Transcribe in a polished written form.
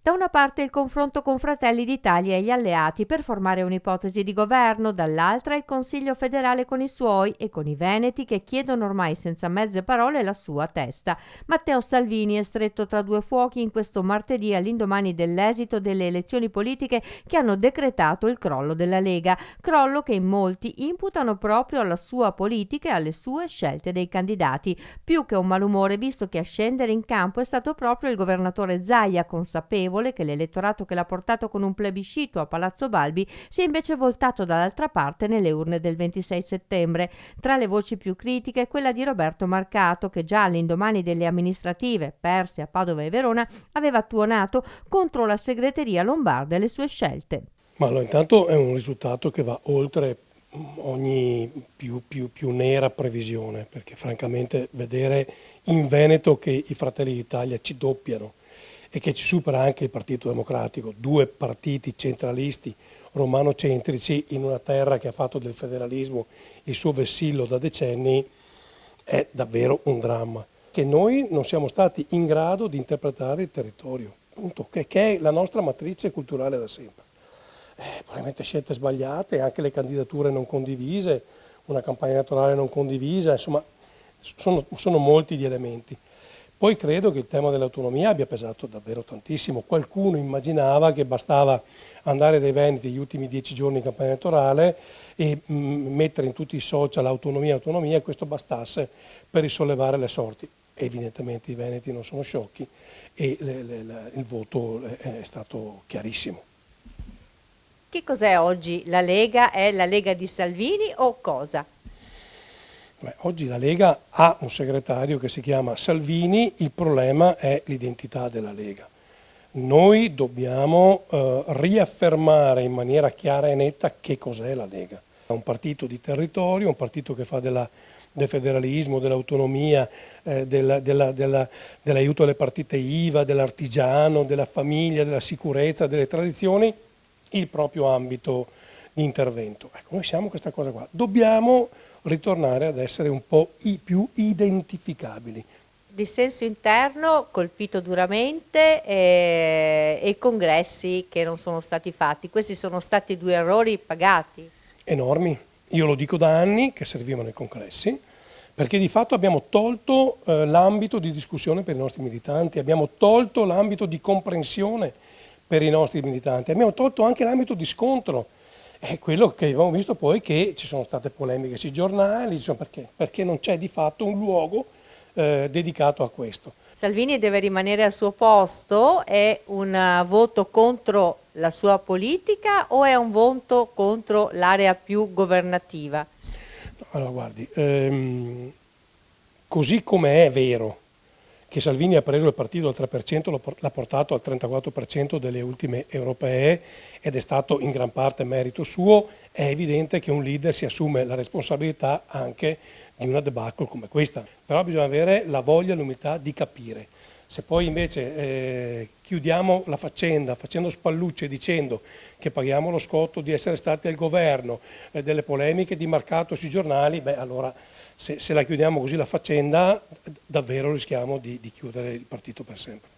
Da una parte il confronto con Fratelli d'Italia e gli alleati per formare un'ipotesi di governo, dall'altra il Consiglio federale con i suoi e con i veneti che chiedono ormai senza mezze parole la sua testa. Matteo Salvini è stretto tra due fuochi in questo martedì all'indomani dell'esito delle elezioni politiche che hanno decretato il crollo della Lega, crollo che in molti imputano proprio alla sua politica e alle sue scelte dei candidati, più che un malumore visto che a scendere in campo è stato proprio il governatore Zaia, consapevole che l'elettorato che l'ha portato con un plebiscito a Palazzo Balbi si è invece voltato dall'altra parte nelle urne del 26 settembre. Tra le voci più critiche quella di Roberto Marcato, che già all'indomani delle amministrative perse a Padova e Verona aveva tuonato contro la segreteria lombarda e le sue scelte. Ma allora, intanto è un risultato che va oltre ogni più nera previsione, perché francamente vedere in Veneto che i Fratelli d'Italia ci doppiano e che ci supera anche il Partito Democratico, due partiti centralisti romano-centrici in una terra che ha fatto del federalismo il suo vessillo da decenni, è davvero un dramma. Che noi non siamo stati in grado di interpretare il territorio, appunto, che è la nostra matrice culturale da sempre. Probabilmente scelte sbagliate, anche le candidature non condivise, una campagna elettorale non condivisa, insomma sono molti gli elementi. Poi credo che il tema dell'autonomia abbia pesato davvero tantissimo. Qualcuno immaginava che bastava andare dai veneti gli ultimi 10 giorni di campagna elettorale e mettere in tutti i social autonomia e questo bastasse per risollevare le sorti. Evidentemente i veneti non sono sciocchi e il voto è stato chiarissimo. Che cos'è oggi la Lega? È la Lega di Salvini o cosa? Oggi la Lega ha un segretario che si chiama Salvini, il problema è l'identità della Lega. Noi dobbiamo riaffermare in maniera chiara e netta che cos'è la Lega. È un partito di territorio, un partito che fa del federalismo, dell'autonomia, dell'aiuto alle partite IVA, dell'artigiano, della famiglia, della sicurezza, delle tradizioni, il proprio ambito di intervento. Ecco, noi siamo questa cosa qua. Dobbiamo ritornare ad essere un po' più identificabili. Dissenso interno colpito duramente e congressi che non sono stati fatti. Questi sono stati due errori pagati. Enormi. Io lo dico da anni che servivano i congressi, perché di fatto abbiamo tolto l'ambito di discussione per i nostri militanti, abbiamo tolto l'ambito di comprensione per i nostri militanti, abbiamo tolto anche l'ambito di scontro. È quello che abbiamo visto poi che ci sono state polemiche sui giornali, perché non c'è di fatto un luogo dedicato a questo. Salvini deve rimanere al suo posto, è un voto contro la sua politica o è un voto contro l'area più governativa? Allora guardi, così come è vero che Salvini ha preso il partito al 3%, l'ha portato al 34% delle ultime europee ed è stato in gran parte merito suo, è evidente che un leader si assume la responsabilità anche di una debacle come questa. Però bisogna avere la voglia e l'umiltà di capire. Se poi invece chiudiamo la faccenda facendo spallucce dicendo che paghiamo lo scotto di essere stati al governo, delle polemiche di marcato sui giornali, beh allora se la chiudiamo così la faccenda davvero rischiamo di chiudere il partito per sempre.